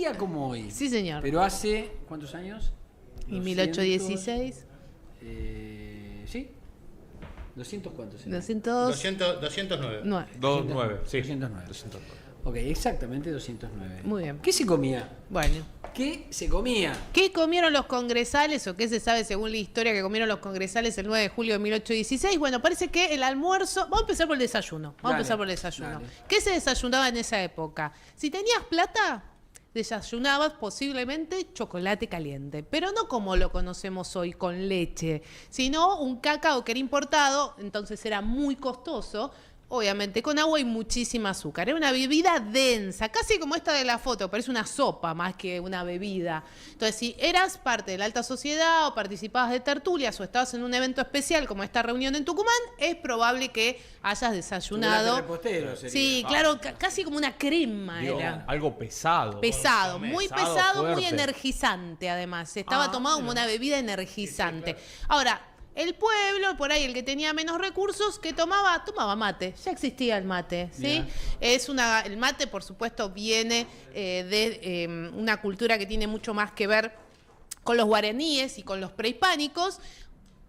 día como hoy. Sí, señor. Pero hace, ¿cuántos años? ¿Y 1816? ¿Sí? ¿200 cuántos? 209. 209, sí. 209. 209. Ok, exactamente 209. Muy bien. ¿Qué se comía? Bueno. ¿Qué se comía? ¿Qué comieron los congresales o qué se sabe según la historia que comieron los congresales el 9 de julio de 1816? Bueno, parece que el almuerzo... Vamos a empezar por el desayuno. Dale. ¿Qué se desayunaba en esa época? Si tenías plata, desayunabas posiblemente chocolate caliente, pero no como lo conocemos hoy con leche, sino un cacao que era importado, entonces era muy costoso, obviamente con agua y muchísima azúcar. Era una bebida densa, casi como esta de la foto, parece una sopa más que una bebida. Entonces, si eras parte de la alta sociedad o participabas de tertulias o estabas en un evento especial como esta reunión en Tucumán, es probable que hayas desayunado. Repostero sería. Sí, claro, casi como una crema era. Algo pesado. Pesado, muy pesado, muy fuerte. energizante además. Estaba tomado como una bebida energizante. Ahora, el pueblo, por ahí el que tenía menos recursos, que tomaba mate. Ya existía el mate, ¿sí? El mate, por supuesto, viene de una cultura que tiene mucho más que ver con los guaraníes y con los prehispánicos.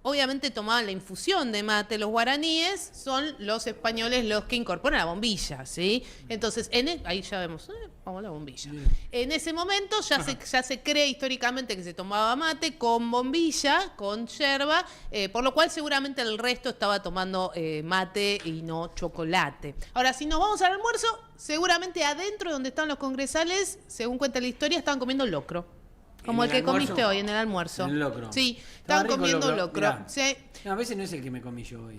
Obviamente tomaban la infusión de mate. Los guaraníes son los españoles los que incorporan la bombilla, ¿sí? Entonces, ahí ya vemos, vamos a la bombilla. En ese momento ya se cree históricamente que se tomaba mate con bombilla, con yerba, por lo cual seguramente el resto estaba tomando mate y no chocolate. Ahora, si nos vamos al almuerzo, seguramente adentro donde están los congresales, según cuenta la historia, estaban comiendo locro. Como el que comiste hoy en el almuerzo. En el locro. Sí, Estaba estaban rico el comiendo locro. Mirá. Sí. No, a veces no es el que me comí yo hoy.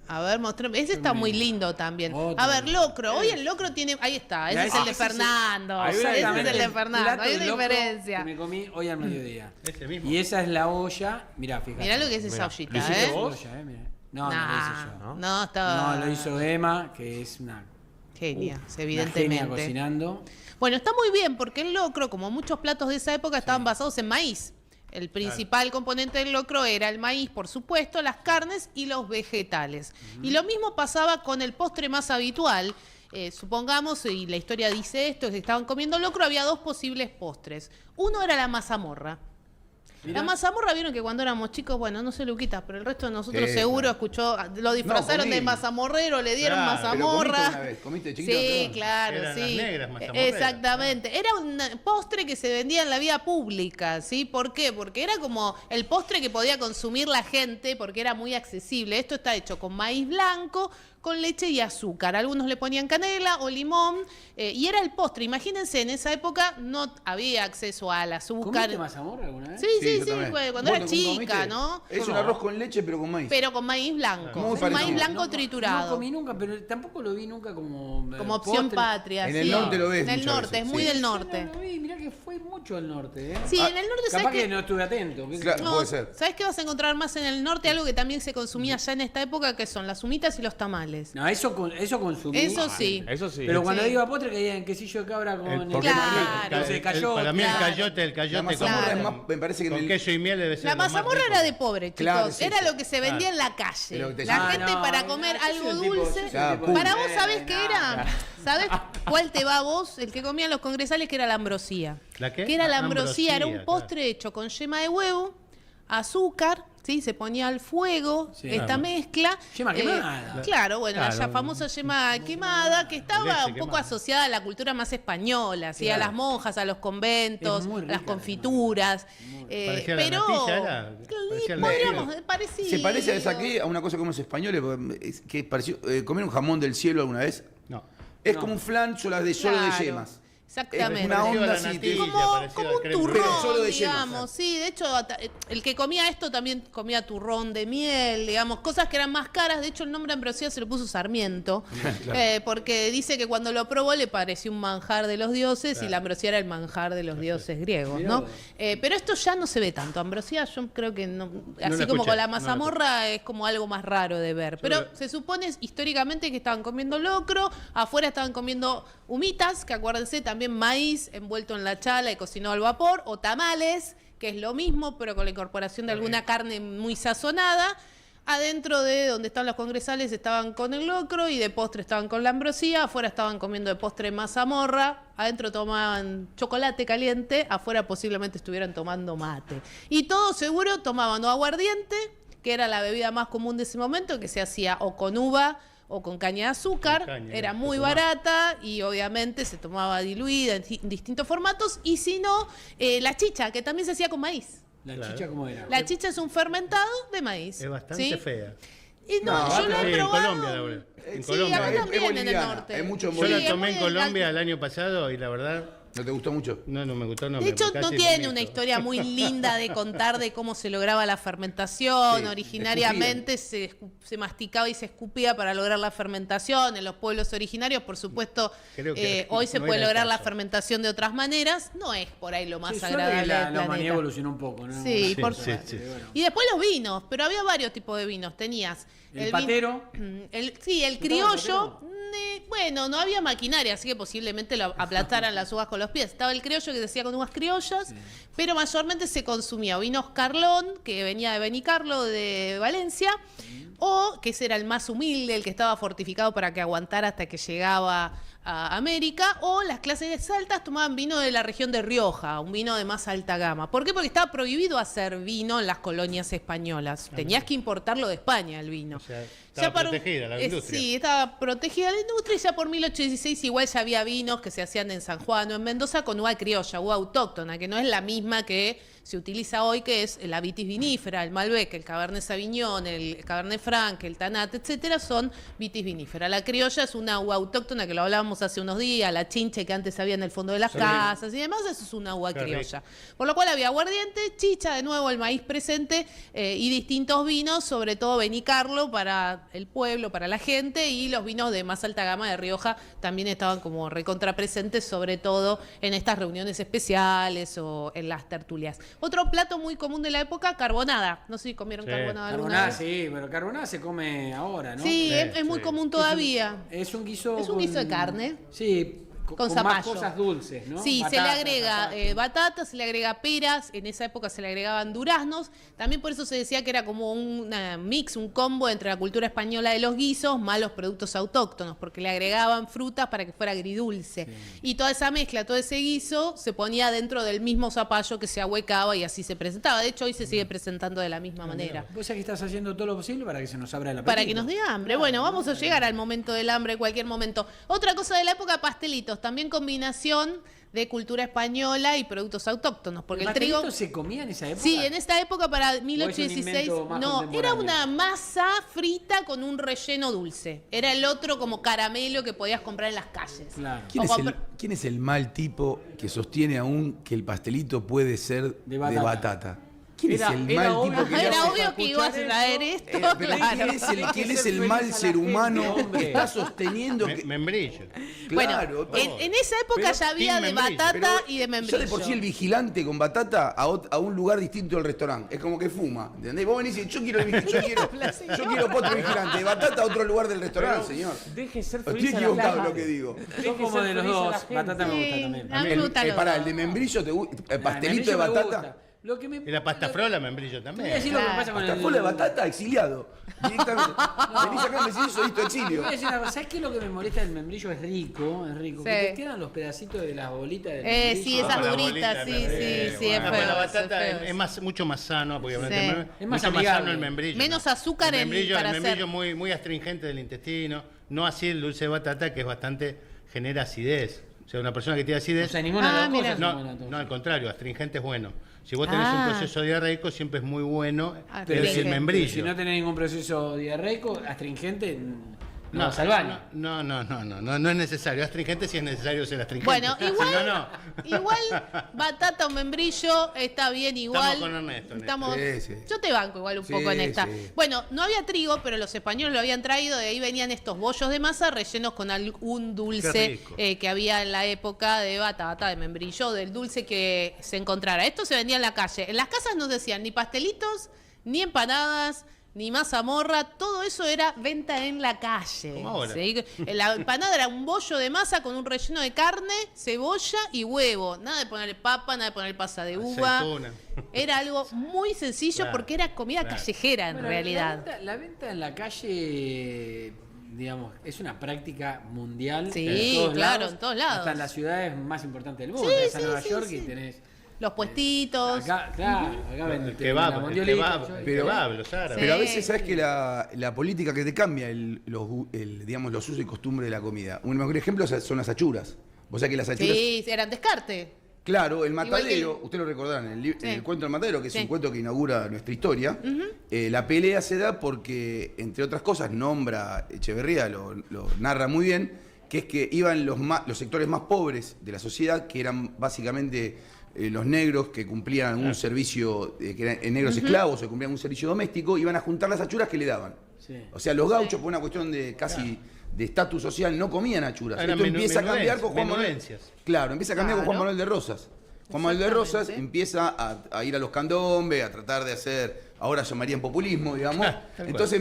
A ver, mostrame. Ese está muy lindo también. Otro. A ver, locro. Hoy el locro tiene... Ahí está. Ese es el de Fernando. Ese es el de Fernando. Hay una diferencia. Que me comí hoy al mediodía. Ese mismo. Y esa es la olla. Mirá, fíjate. Mirá lo que es esa ollita, ¿Lo hiciste ¿eh? vos? Olla, mirá. No, no lo hice yo. No, estaba... No, lo hizo Emma, que es una Genia, una evidentemente. genia cocinando. Bueno, está muy bien porque el locro, como muchos platos de esa época, estaban basados en maíz. El principal componente del locro era el maíz, por supuesto, las carnes y los vegetales. Y lo mismo pasaba con el postre más habitual. Supongamos, y la historia dice esto, que estaban comiendo locro, había dos posibles postres. Uno era la mazamorra. Mirá. La mazamorra, vieron que cuando éramos chicos, bueno, no sé Luquita, pero el resto de nosotros seguro escuchó, lo disfrazaron comí. de mazamorrero, le dieron Claro. mazamorra. Pero comiste una vez, comiste de chiquito. Sí, ¿no? claro, Eran sí. las negras mazamorreras. Exactamente. Era un postre que se vendía en la vía pública, ¿sí? ¿Por qué? Porque era como el postre que podía consumir la gente, porque era muy accesible. Esto está hecho con maíz blanco, con leche y azúcar. Algunos le ponían canela o limón, y era el postre. Imagínense, en esa época no había acceso al azúcar. ¿Comiste mazamorra alguna vez? Sí, yo sí, también. cuando era ¿Vos chica, comiste? ¿no? Es un arroz con leche, pero con maíz. Pero con maíz blanco. Muy Un parecido. maíz blanco No triturado. comí nunca, pero tampoco lo vi nunca como Opción postre. patria. En sí. el norte lo ves En el muchas norte, veces, es muy sí. del Yo norte. no lo vi, mirá que fue mucho al norte, ¿eh? Sí, en el norte, Capaz ¿sabes que qué? no estuve atento. qué sé Claro. yo. No, Puede ser. ¿sabes qué vas a encontrar más en el norte? Algo que también se consumía ya en esta época, que son las humitas y los tamales. No, eso consumí. Eso sí. Eso sí. Pero cuando Sí. iba a postre caía en quesillo de cabra con porque Claro. dulce de cayote. para mí Claro. el cayote La mazamorra Claro. es más, me parece que en con el... queso y miel debe ser La lo más mazamorra rico. era de pobre, chicos. Claro, sí, Era sí. lo que se vendía Claro. en la calle. Es lo que te La decía. gente no, para no, comer yo soy algo un tipo- dulce. yo soy un tipo Para de- vos, ¿sabés qué no. era? ¿Sabés cuál te va a vos? El que comían los congresales, que era la ambrosía. ¿La qué? Que era la Ambrosía, ambrosía, era un postre hecho con yema de huevo, azúcar, ¿sí? Se ponía al fuego Sí. esta Claro. mezcla. Yema quemada. Claro, bueno, la Claro. ya famosa yema quemada, que estaba Leche un poco quemada. asociada a la cultura más española, ¿sí? A Claro. las monjas, a los conventos, Es muy a las rica, confituras. Parecía la Pero natilla, era. Parecía el podríamos, parecido. ¿Se parece a esa aquí a una cosa como los españoles? Porque que pareció, ¿comieron jamón del cielo alguna vez? No. Es No. como un flan solo de yemas. Exactamente. Es una Parecido a onda la así. natilla, como parecido al un creme turrón, brûlée. Pero solo de yemas, digamos, sí, de hecho el que comía esto también comía turrón de miel, digamos, cosas que eran más caras. De hecho, el nombre ambrosía se lo puso Sarmiento, porque dice que cuando lo probó le pareció un manjar de los dioses, y la ambrosía era el manjar de los dioses griegos, Mirá ¿no? vos. Pero esto ya no se ve tanto. Ambrosía, yo creo que no, así la como escuché, con la no la mazamorra es como algo más raro de ver. Pero lo- se supone históricamente que estaban comiendo locro, afuera estaban comiendo humitas, que acuérdense, también maíz envuelto en la chala y cocinado al vapor, o tamales, que es lo mismo, pero con la incorporación de alguna carne muy sazonada. Adentro de donde estaban los congresales estaban con el locro y de postre estaban con la ambrosía, afuera estaban comiendo de postre mazamorra, adentro tomaban chocolate caliente, afuera posiblemente estuvieran tomando mate. Y todos seguro tomaban o aguardiente, que era la bebida más común de ese momento, que se hacía o con uva o con caña de azúcar, era muy barata y obviamente se tomaba diluida en distintos formatos, y si no, la chicha, que también se hacía con maíz. ¿La chicha cómo era? La chicha es un fermentado de maíz. Es bastante ¿sí? fea. Y no, yo la he Sí, en probado. Colombia, la verdad. En Sí, Colombia. acá Es también en el boliviana, norte. hay mucho en Yo la Sí, es tomé en muy Colombia el año pasado y la verdad, ¿No te gustó mucho? no me gustó. No, De me hecho, no casi tiene vomito. una historia muy linda de contar de cómo se lograba la fermentación. Sí, Originariamente se masticaba y se escupía para lograr la fermentación. En los pueblos originarios, por supuesto, Creo que hoy se no puede era el lograr la caso. fermentación de otras maneras. No es por ahí lo más Sí, suerte agradable que del la humanidad planeta. evolucionó un poco, ¿no? Sí, Sí, por sí, supuesto. sí. Y después los vinos, pero había varios tipos de vinos. Tenías El patero. el ¿Estaba criollo. el Bueno, no había maquinaria, así que posiblemente lo aplastaran las uvas con los pies. Estaba el criollo que decía con uvas criollas, pero mayormente se consumía vinos Carlón, que venía de Benicarlo, de Valencia, o que ese era el más humilde, el que estaba fortificado para que aguantara hasta que llegaba a América, o las clases altas tomaban vino de la región de Rioja, un vino de más alta gama. ¿Por qué? Porque estaba prohibido hacer vino en las colonias españolas. Tenías que importarlo de España, el vino. O sea, estaba protegida la industria. Sí, estaba protegida la industria, y ya por 1816 igual ya había vinos que se hacían en San Juan o en Mendoza con uva criolla, uva autóctona, que no es la misma que se utiliza hoy, que es la vitis vinífera, el Malbec, el Cabernet Sauvignon, el Cabernet Franc, el Tanat, etcétera, son vitis vinífera. La criolla es una uva autóctona que lo hablábamos hace unos días, la chinche que antes había en el fondo de las casas y demás, eso es una uva Qué criolla. Por lo cual había aguardiente, chicha, de nuevo el maíz presente, y distintos vinos, sobre todo Benicarlo para el pueblo, para la gente, y los vinos de más alta gama de Rioja también estaban como recontrapresentes, sobre todo en estas reuniones especiales o en las tertulias. Otro plato muy común de la época, carbonada. No sé si comieron Sí. carbonada alguna Carbonada, vez. sí, pero carbonada se come ahora, ¿no? Sí, Sí, es muy sí. común todavía. Es un guiso. Es un guiso de carne. Sí, Con con más zapallo. cosas dulces, ¿no? Sí, se le Batatas, agrega zapallo. batata, se le agrega peras, en esa época se le agregaban duraznos, también por eso se decía que era como un mix, un combo entre la cultura española de los guisos más los productos autóctonos, porque le agregaban frutas para que fuera agridulce. Y toda esa mezcla, todo ese guiso se ponía dentro del mismo zapallo que se ahuecaba y así se presentaba. De hecho, hoy se sigue presentando de la misma manera. Vos sabés que estás haciendo todo lo posible para que se nos abra la Para que nos dé hambre. Bueno, vamos a llegar al momento del hambre en cualquier momento. Otra cosa de la época, pastelitos. También combinación de cultura española y productos autóctonos. Porque el trigo... se comía en esa época? Sí, en esta época para 1816... invento más No, era contemporáneo? una masa frita con un relleno dulce. Era el otro como caramelo que podías comprar en las calles. Claro. ¿Quién es el mal tipo que sostiene aún que el pastelito puede ser De de batata? batata? ¿Quién Era- es el era mal obvio- tipo que Ajá, le era hace- obvio que ibas a traer esto, Pero claro. ¿quién es el feliz mal a la ser gente, humano hombre. que está sosteniendo que... Membrillo. Claro, Bueno, en esa época pero ya había team de membrillo. batata pero y de membrillo. ya de por sí el vigilante con batata a un lugar distinto del restaurante. Es como que fuma. ¿Entendés? Vos venís y decís, yo quiero postre vigilante de batata a otro lugar del restaurante, señor. Deje ser Estoy feliz a la equivocado en gente. lo que digo. Son como de los feliz a la dos. gente. Batata me gusta Sí, también. a mí me gustan los Pará, dos. el de membrillo, el pastelito de membrillo me batata. gusta. Lo que me... Y la pasta frola, membrillo Te voy a también. decir lo que pasa con Hasta el... full de batata, exiliado. Directamente. Venís acá y me decís, soy Te exilio. voy a decir una cosa, ¿sabes qué es lo que me molesta del membrillo? Es rico, es rico. Sí. Que te quedan los pedacitos de las bolitas del membrillo. Sí, esas Con la duritas, bolita, sí, membrillo. sí, sí, es Bueno, feo. la eso batata es feo. es más, mucho más sano, porque Sí. obviamente Es más mucho más amigable. sano el membrillo. Menos ¿no? azúcar el en- membrillo, para el membrillo hacer. muy, muy astringente del intestino, no así el dulce de batata, que es bastante, genera acidez. O sea, una persona que tiene acidez... O sea, ninguna de las mira. cosas es buena, No, entonces. no, al contrario, astringente es bueno. Si vos tenés Ah. un proceso diarreico, siempre es muy bueno Pero el si- membrillo. Si no tenés ningún proceso diarreico, astringente, no vas al no, baño. no es necesario. Astringente si es necesario ser astringente. Bueno, Si igual, no, no. igual batata o membrillo está bien igual. Estamos con Ernesto en Estamos- Sí, sí. Yo te banco igual un Sí, poco en esta. sí. Bueno, no había trigo, pero los españoles lo habían traído, de ahí venían estos bollos de masa rellenos con algún Qué dulce rico. que había en la época de batata, de membrillo, del dulce que se encontrara. Esto se vendía en la calle. En las casas no decían ni pastelitos, ni empanadas, ni mazamorra, todo eso era venta en la calle. Como ahora. ¿Sí? La empanada era un bollo de masa con un relleno de carne, cebolla y huevo. Nada de ponerle papa, nada de ponerle pasa de uva. Aceituna. Era algo muy sencillo Claro, porque era comida claro. callejera en Bueno, realidad. La venta en la calle, digamos, es una práctica mundial. Sí, claro, en todos lados. Hasta en las ciudades más importantes del mundo. Sí, Tenés a sí, Nueva sí, York sí. y tenés... Los puestitos. Acá, claro, acá venden El kebab, los árabes. Pero a Sí. veces sabes que la política que te cambia digamos, los usos y costumbres de la comida. Un mejor ejemplo son las achuras. Vos sabés que las achuras. Sí, eran descarte. Claro, el Igual que matadero, usted lo recordarán, en Sí. el cuento del matadero, que es Sí. un cuento que inaugura nuestra historia, la pelea se da porque, entre otras cosas, nombra, Echeverría lo narra muy bien, que es que iban los sectores más pobres de la sociedad, que eran básicamente los negros que cumplían algún servicio, que eran negros esclavos o que cumplían un servicio doméstico, iban a juntar las achuras que le daban. Sí. O sea, los gauchos, por una cuestión de casi de estatus social, no comían achuras. Eran Esto empieza a cambiar con Juan Manuel. menudencias. Claro, empieza a cambiar con Juan Claro. Manuel de Rosas. Juan Manuel de Rosas Exactamente. empieza a ir a los candombes, a tratar de hacer, ahora llamarían populismo, digamos. Tal cual. Entonces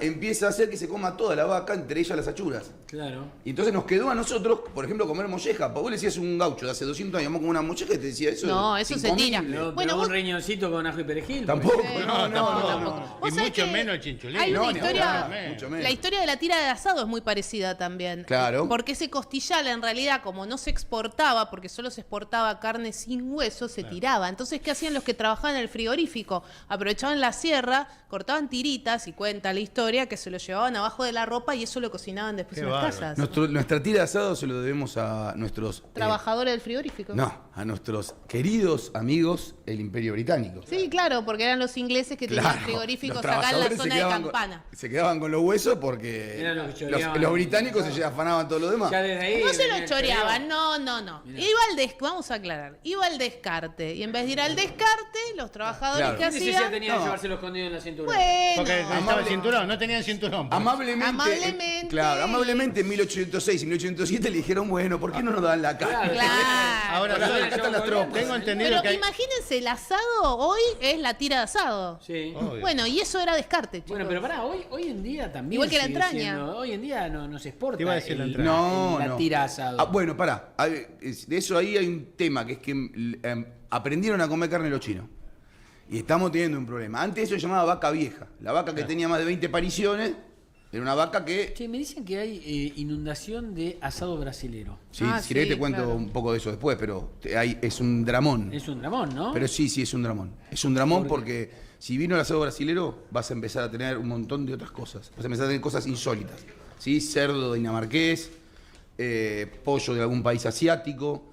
empieza a hacer que se coma toda la vaca, entre ellas las achuras. Claro. Y entonces nos quedó a nosotros, por ejemplo, comer molleja. Vos le decías a un gaucho de hace 200 años, vamos con una molleja y te decía eso. No, eso se incomible. tira. Pero, Bueno, pero vos- un riñoncito con ajo y perejil. Tampoco, pues. tampoco. Y Vos sabés mucho que menos el chinchulín. Hay una No, ni historia, hablar, mucho menos. la historia de la tira de asado es muy parecida también. Claro. Porque ese costillal en realidad, como no se exportaba, porque solo se exportaba carne sin hueso, se tiraba. Entonces, ¿qué hacían los que trabajaban en el frigorífico? Aprovechaban la sierra, cortaban tiritas, y cuenta la historia, que se lo llevaban abajo de la ropa y eso lo cocinaban después Qué en las bárbaro. casas. Nuestra tira de asado se lo debemos a nuestros... Trabajadores del frigorífico. no, a nuestros queridos amigos el Imperio Británico. Sí, claro, porque eran los ingleses que tenían Claro, frigoríficos los acá en la trabajadores zona de Campana. se quedaban con los huesos porque Eran los que choreaban. los británicos se afanaban todo lo demás. Ya desde ahí No se venía lo el choreaban, choreo. no. Iba vamos a aclarar, iba al descarte. Y en vez de ir al descarte, los trabajadores Claro. que ¿Qué necesidad hacían. tenía de No. llevárselo escondido en la cintura? Porque Bueno, estaba el cinturón, no tenían cinturón. pues. Amablemente. Claro, amablemente en 1806 y 1807 le dijeron, bueno, ¿por qué no nos dan la carne? claro. Ahora, Acá yo están las tropas. tengo entendido Pero que hay... imagínense, el asado hoy es la tira de asado. Sí. Obvio. Bueno, y eso era descarte, chicos. Bueno, pero pará, hoy en día también. Igual que la sigue entraña. siendo- hoy en día no se exporta. Te iba a decir la entraña. No, la no. tira asado. Ah, bueno, pará. De eso ahí hay un tema, que es que aprendieron a comer carne los chinos. Y estamos teniendo un problema. Antes eso se llamaba vaca vieja. La vaca que tenía más de 20 apariciones era una vaca que... Che, me dicen que hay inundación de asado brasilero. Sí, Ah, si querés sí, te cuento claro. un poco de eso después, pero es un dramón. Es un dramón, ¿no? Pero sí, es un dramón. Es un dramón porque si vino el asado brasilero, vas a empezar a tener un montón de otras cosas. Vas a empezar a tener cosas insólitas. ¿Sí? Cerdo dinamarqués, pollo de algún país asiático.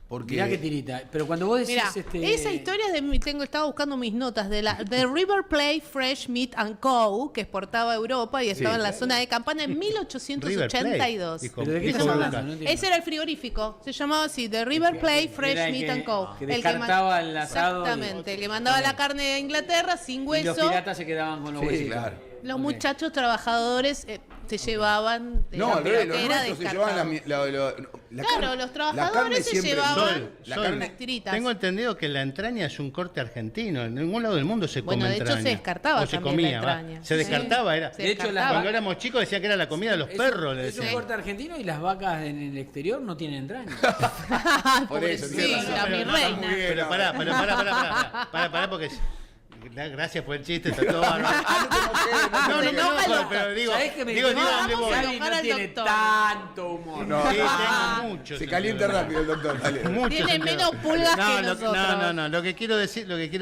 Porque... Mirá qué tirita. Pero cuando vos decís... Mira, esa historia es de estaba buscando mis notas de River Plate Fresh Meat and Co. que exportaba a Europa y estaba en la zona de Campana en 1882. Dijo- ¿Pero de qué dijo estás Lucas. hablando? No entiendo. Ese era el frigorífico, se llamaba así, The River Plate Fresh Era el Meat que- and Co. que ma- descartaba el asado Exactamente, y- el que mandaba la carne de Inglaterra sin Y hueso. los piratas se quedaban con los Sí, huesitos. claro. Los Ok. muchachos trabajadores se llevaban. de No, la al revés, los era nuestros se llevaban descartado. la Claro, carne- los trabajadores la carne se siempre- llevaban la Sol, carne- las tiritas. Tengo entendido que la entraña es un corte argentino. En ningún lado del mundo se come Bueno, de hecho, entraña. se descartaba O se también la comía, va. entraña. Se Sí. descartaba, era. Se De hecho, descartaba. Cuando éramos chicos decía que era la comida de los perros. Le Es un decían. corte argentino y las vacas en el exterior no tienen entraña. Por eso, Sí, tiene razón. la mi Pero no, reina. muy bien. Pero pará, porque... Gracias por el chiste, está todo bárbaro. No, Se enoja el doctor. pero digo, ¿Sabés qué me digo, dijo? digo, Vamos digo, a Gaby enojar no al tiene doctor. tanto humor. No. sí, tengo mucho. Se calienta rápido el doctor. Dale. Mucho Tiene sentido. menos pulgas no, que nosotros. No. Lo que quiero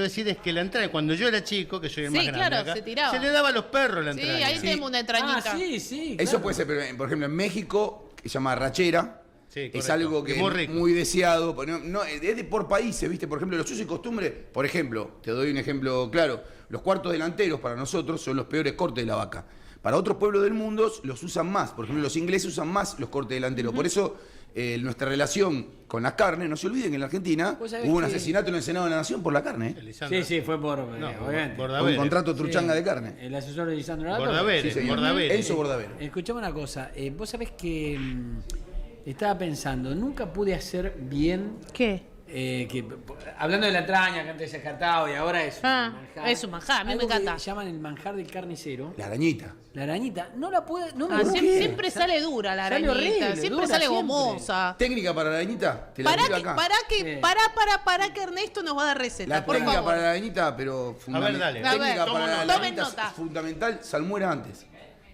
decir es que la entraña, cuando yo era chico, que soy el Sí, más grande claro, acá, se tiraba. se le daba a los perros la Sí, entraña. ahí tenemos una entrañita. Ah, sí, Eso claro. puede ser, pero por ejemplo en México, que se llama rachera, Sí, es correcto. algo que Es muy es rico. muy deseado. Pero no, es por países, ¿viste? Por ejemplo, los usos y costumbres, por ejemplo, te doy un ejemplo claro, los cuartos delanteros para nosotros son los peores cortes de la vaca. Para otros pueblos del mundo los usan más. Por ejemplo, los ingleses usan más los cortes delanteros. Por eso nuestra relación con la carne, no se olviden que en la Argentina Vos sabés hubo un que- asesinato en el Senado de la Nación por la carne. Lisandro. Sí, fue por... No, obviamente. Por un Bordavere. contrato truchanga de carne. El asesor de Lisandro Lato. Bordavere, Sí, señor. Bordavere. Enzo Bordavere. Escuchame una cosa. Vos sabés que estaba pensando, nunca pude hacer bien ¿Qué? hablando de la entraña, que antes se descartado y ahora es Ah, un manjar. es un manjar, a mí me Algo que encanta. llaman el manjar del carnicero. La arañita. La arañita, no la puede, no me Ah, gusta. siempre sale dura la Sale arañita, horrible, siempre dura, sale siempre. gomosa. Técnica para la arañita, te la Para tiro que, acá. para que Ernesto nos va a dar receta, La por técnica favor. para la arañita, pero fundamental. dale. A ver, Técnica para la tomen arañita nota. fundamental, salmuera antes,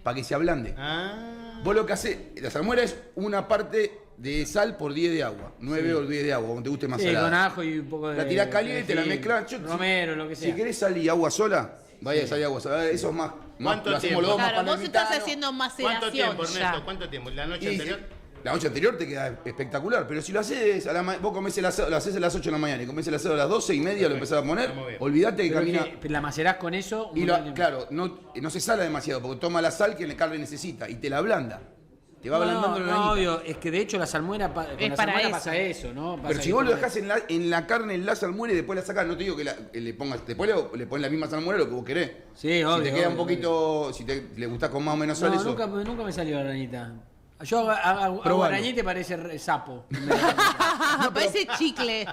para que se ablande. Ah. Vos lo que haces, la salmuera es una parte de sal por 10 de agua, 9 o 10 de agua, como te guste más Sí, con salada. ajo y un poco de. La tirás caliente, la perejil, mezclás. Romero, lo que sea. Si querés sal y agua sola, vaya a sal y agua sola. Eso es más. ¿Cuánto lo hacemos tiempo? los dos más Claro, vos estás panamitanos. haciendo ¿Cuánto maceración tiempo, ya. Ernesto? ¿Cuánto tiempo? ¿La noche Y anterior? la noche anterior te queda espectacular, pero si lo haces, vos comés el asado, lo haces a las 8 de la mañana y comés el asado a las 12:30, lo empezás a poner, Estamos bien. olvídate que Pero camina. que la macerás con eso. un Y montón de tiempo. claro, no se sala demasiado, porque toma la sal que la carne necesita y te la ablanda. Te va ablandando la no, arañita. obvio, es que de hecho la salmuera, con Es la para salmuera eso. pasa eso, ¿no? Pasa Pero si que vos lo como- dejás en la carne, en la salmuera y después la sacás, no te digo que le pongas, después le pones la misma salmuera lo que vos querés. Sí, Si obvio, te queda un obvio, poquito, si le gustás con más o menos sal, No, eso. nunca me salió arañita. Yo hago Probalo. arañita y parece sapo. Parece chicle.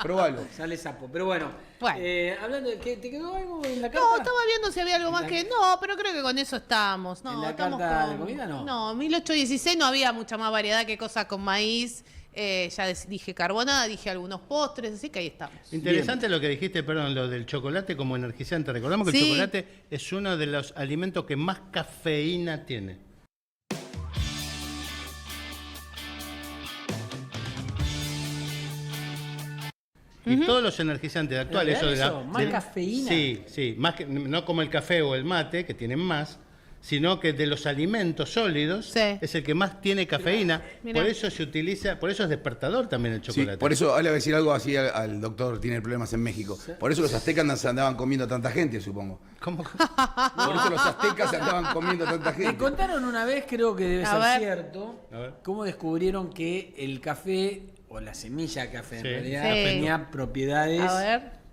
Probalo. Sale sapo. Pero bueno, Bueno. hablando de ¿te quedó algo en la carta? No, estaba viendo si había algo más que. No, pero creo que con eso estamos. No, ¿En la estamos carta con. de comida no? No, en 1816 no había mucha más variedad que cosas con maíz. Ya dije carbonada, dije algunos postres, así que ahí estamos. Interesante lo que dijiste, perdón, lo del chocolate como energizante. Recordamos que Sí. el chocolate es uno de los alimentos que más cafeína tiene. Y todos los energizantes actuales, ¿Es verdad eso de eso? ¿Más cafeína? Sí, sí, más que, no como el café o el mate, que tienen más, sino que de los alimentos sólidos Sí. es el que más tiene cafeína. Mirá. Por eso se utiliza, por eso es despertador también el Sí, chocolate. por eso, ahora voy a decir algo así al doctor, tiene problemas en México. Por eso los aztecas andaban comiendo tanta gente, supongo. ¿Cómo? Por eso los aztecas andaban comiendo tanta Me gente. contaron una vez, creo que debe A ser ver. cierto, A ver. cómo descubrieron que el café, o la semilla de café Sí. en realidad, Sí. tenía propiedades. A ver.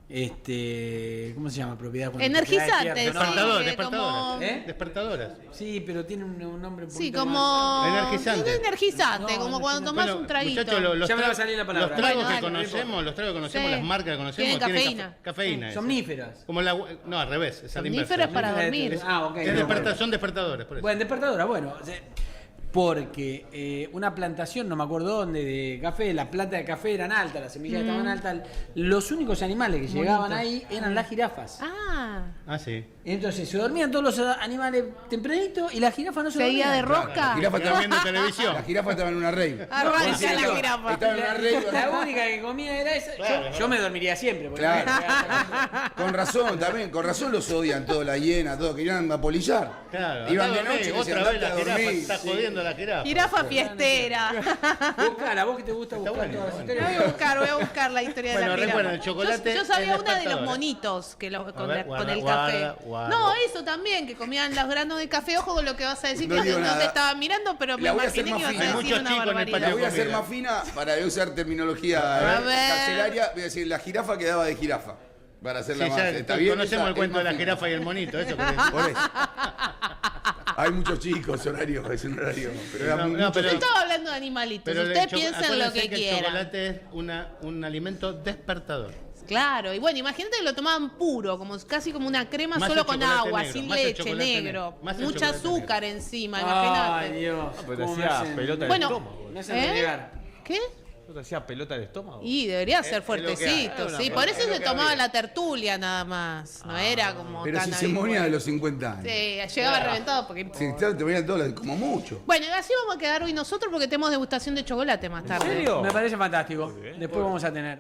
¿Cómo se llama? Propiedad cuando te Energizantes, queda despierto, ¿no? Despertador, Sí, despertadoras. como- ¿Eh? Despertadoras. Sí, pero tiene un nombre un Sí, poquito como. más- Energizante. Energizante, No, como cuando tomás Bueno, un traguito. muchachos, los Ya me va a tragos- salir la palabra. Los tragos Bueno, que dale, conocemos, Sí. las marcas que conocemos, Tienen tienen cafeína. cafeína. esas. Somníferas. Como la, no, al revés, es a la inversa. Somníferas para dormir. Ok. Es no, desperta- bueno. son despertadores, por eso. Bueno, despertadora, bueno. o sea, porque una plantación, no me acuerdo dónde, de café, las plantas de café eran altas, las semillas estaban altas. Los únicos animales que llegaban ahí eran las jirafas. Ah, Ah, sí. Entonces se dormían todos los animales tempranito y la jirafa no se seguía dormía. de rosca. La jirafa Están viendo televisión. La jirafa estaba en una rave. Arranca la jirafa. Estaba en una rave. La única que comía era esa. Yo me dormiría siempre. porque Claro. no me quedaba- Con razón, también, con razón los odian todos, la hiena, todos, querían apolillar. Claro. Iban andá de a dormir, noche, que se otra vez andate la a jirafa, dormir. está jodiendo la jirafa. Jirafa fiestera. Buscala, vos que te gusta buscar bueno, todas las bueno. historias. Voy a buscar la historia Bueno, de la jirafa. recuerden, el chocolate Yo sabía es una de los despertador, ¿eh? monitos que con, ver, con guarda, el guarda, café. guarda. No, eso también, que comían los granos de café. Ojo con lo que vas a decir, No que digo no te nada. estaba mirando, pero me La voy a hacer imaginé que más ibas a fina. decir Hay una muchos chicos en el barbaridad. La voy a hacer comida. más fina para usar terminología A ver. carcelaria. Voy a decir, la jirafa quedaba de jirafa. Para hacerla Sí, más. ya ¿Está bien? conocemos Esa el es cuento de la más fina. jirafa y el monito, eso. Por eso. Hay muchos chicos, horario, es un horario. Pero era No, mucho no, pero- Yo estaba hablando de animalitos. Pero Usted piensa en lo acuérdense que el quiera. chocolate es un alimento despertador. Claro, y bueno, imagínate que lo tomaban puro, como casi como una crema Más solo el con chocolate agua, negro, sin más el leche, chocolate negro, negro, más el mucha chocolate azúcar encima, Ay, imagínate. Dios. pero te cómo me hacía hacen- pelota de Bueno, estómago. Me hacen ¿eh? renegar. ¿Qué? ¿No te hacía pelota del estómago? Y debería ser lo que hay, fuertecito, es sí. una- Por es eso lo se que tomaba había. la tertulia nada más. No era como Pero tan si se habitual. moría de los 50 años. Sí, llegaba reventado porque... Sí, claro, te morían todos, como mucho. Bueno, y así vamos a quedar hoy nosotros porque tenemos degustación de chocolate más tarde. ¿En serio? Me parece fantástico. Después vamos a tener.